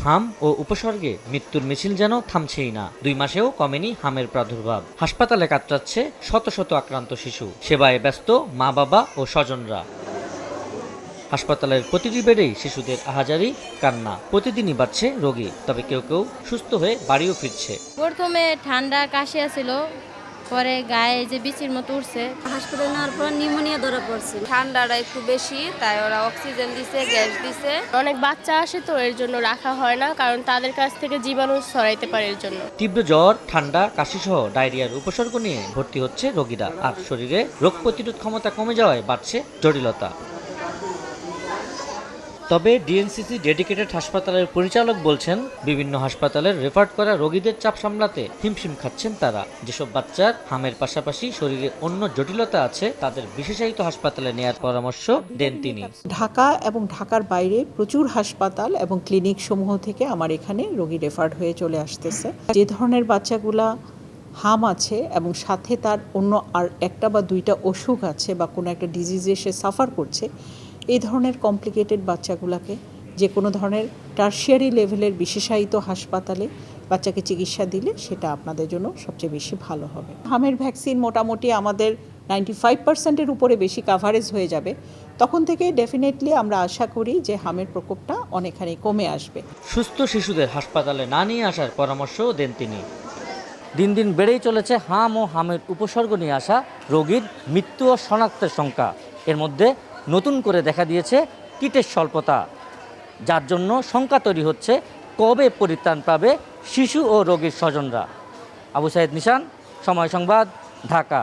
হাম ও উপসর্গে মৃত্যুর মিছিল যেন থামছেই না। 2 মাসেও কমেনি হামের প্রাদুর্ভাব। হাসপাতালে কাতরাচ্ছে শত শত আক্রান্ত শিশু। সেবায় ব্যস্ত মা বাবা ও স্বজনরা। হাসপাতালের প্রতিটি বেডেই শিশুদের আহাজারি, কান্না। প্রতিদিনই বাড়ছে রোগী, তবে কেউ কেউ সুস্থ হয়ে বাড়িও ফিরছে। প্রথমে ঠান্ডা কাশি আছিল, পরে গায়ে যে বিচির মতো উঠছে। হাসপাতালে নেওয়ার পর নিউমোনিয়া ধরা পড়ছে। ঠান্ডাটা একটু বেশি, তাই ওরা অক্সিজেন দিছে, গ্যাস দিছে। অনেক বাচ্চা আসে তো এর জন্য রাখা হয় না, কারণ তাদের কাছ থেকে জীবাণু ছড়াইতে পারে এর জন্য। তীব্র জ্বর, ঠান্ডা, কাশি সহ ডায়রিয়ার উপসর্গ নিয়ে ভর্তি হচ্ছে রোগীরা। আর শরীরে রোগ প্রতিরোধ ক্ষমতা কমে যাওয়ায় বাড়ছে জটিলতা। তবে ডিএনসিসি ডেডিকেটেড হাসপাতালের পরিচালক বলছেন, বিভিন্ন হাসপাতালের রেফার করা রোগীদের চাপ সামলাতে হিমশিম খাচ্ছেন তারা। যেসব বাচ্চার হামের পাশাপাশি শরীরে অন্য জটিলতা আছে, তাদের বিশেষায়িত হাসপাতালে নেয়ার পরামর্শ দেন তিনি। ঢাকা এবং ঢাকার বাইরে প্রচুর হাসপাতাল এবং ক্লিনিক সমূহ থেকে আমার এখানে রোগী রেফার্ড হয়ে চলে আসতেছে। যে ধরনের বাচ্চাগুলা হাম আছে এবং সাথে তার অন্য আর একটা বা দুইটা অসুখ আছে বা কোনো একটা ডিজিজে সে সাফার করছে, এই ধরনের কমপ্লিকেটেড বাচ্চাগুলোকে যে কোনো ধরনের টারশিয়ারি লেভেলের বিশেষায়িত হাসপাতালে বাচ্চাকে চিকিৎসা দিলে সেটা আপনাদের জন্য সবচেয়ে বেশি ভালো হবে। হামের ভ্যাকসিন মোটামুটি আমাদের 95%-এর উপরে বেশি কাভারেজ হয়ে যাবে। তখন থেকে ডেফিনেটলি আমরা আশা করি যে হামের প্রকোপটা অনেকখানি কমে আসবে। সুস্থ শিশুদের হাসপাতালে না নিয়ে আসার পরামর্শও দেন তিনি। দিন দিন বেড়েই চলেছে হাম ও হামের উপসর্গ নিয়ে আসা রোগীর মৃত্যু ও শনাক্তের সংখ্যা। এর মধ্যে নতুন করে দেখা দিয়েছে কিটের স্বল্পতা, যার জন্য শঙ্কা তৈরি হচ্ছে কবে পরিত্রাণ পাবে শিশু ও রোগীর স্বজনরা। আবু সাইদ নিশান, সময় সংবাদ, ঢাকা।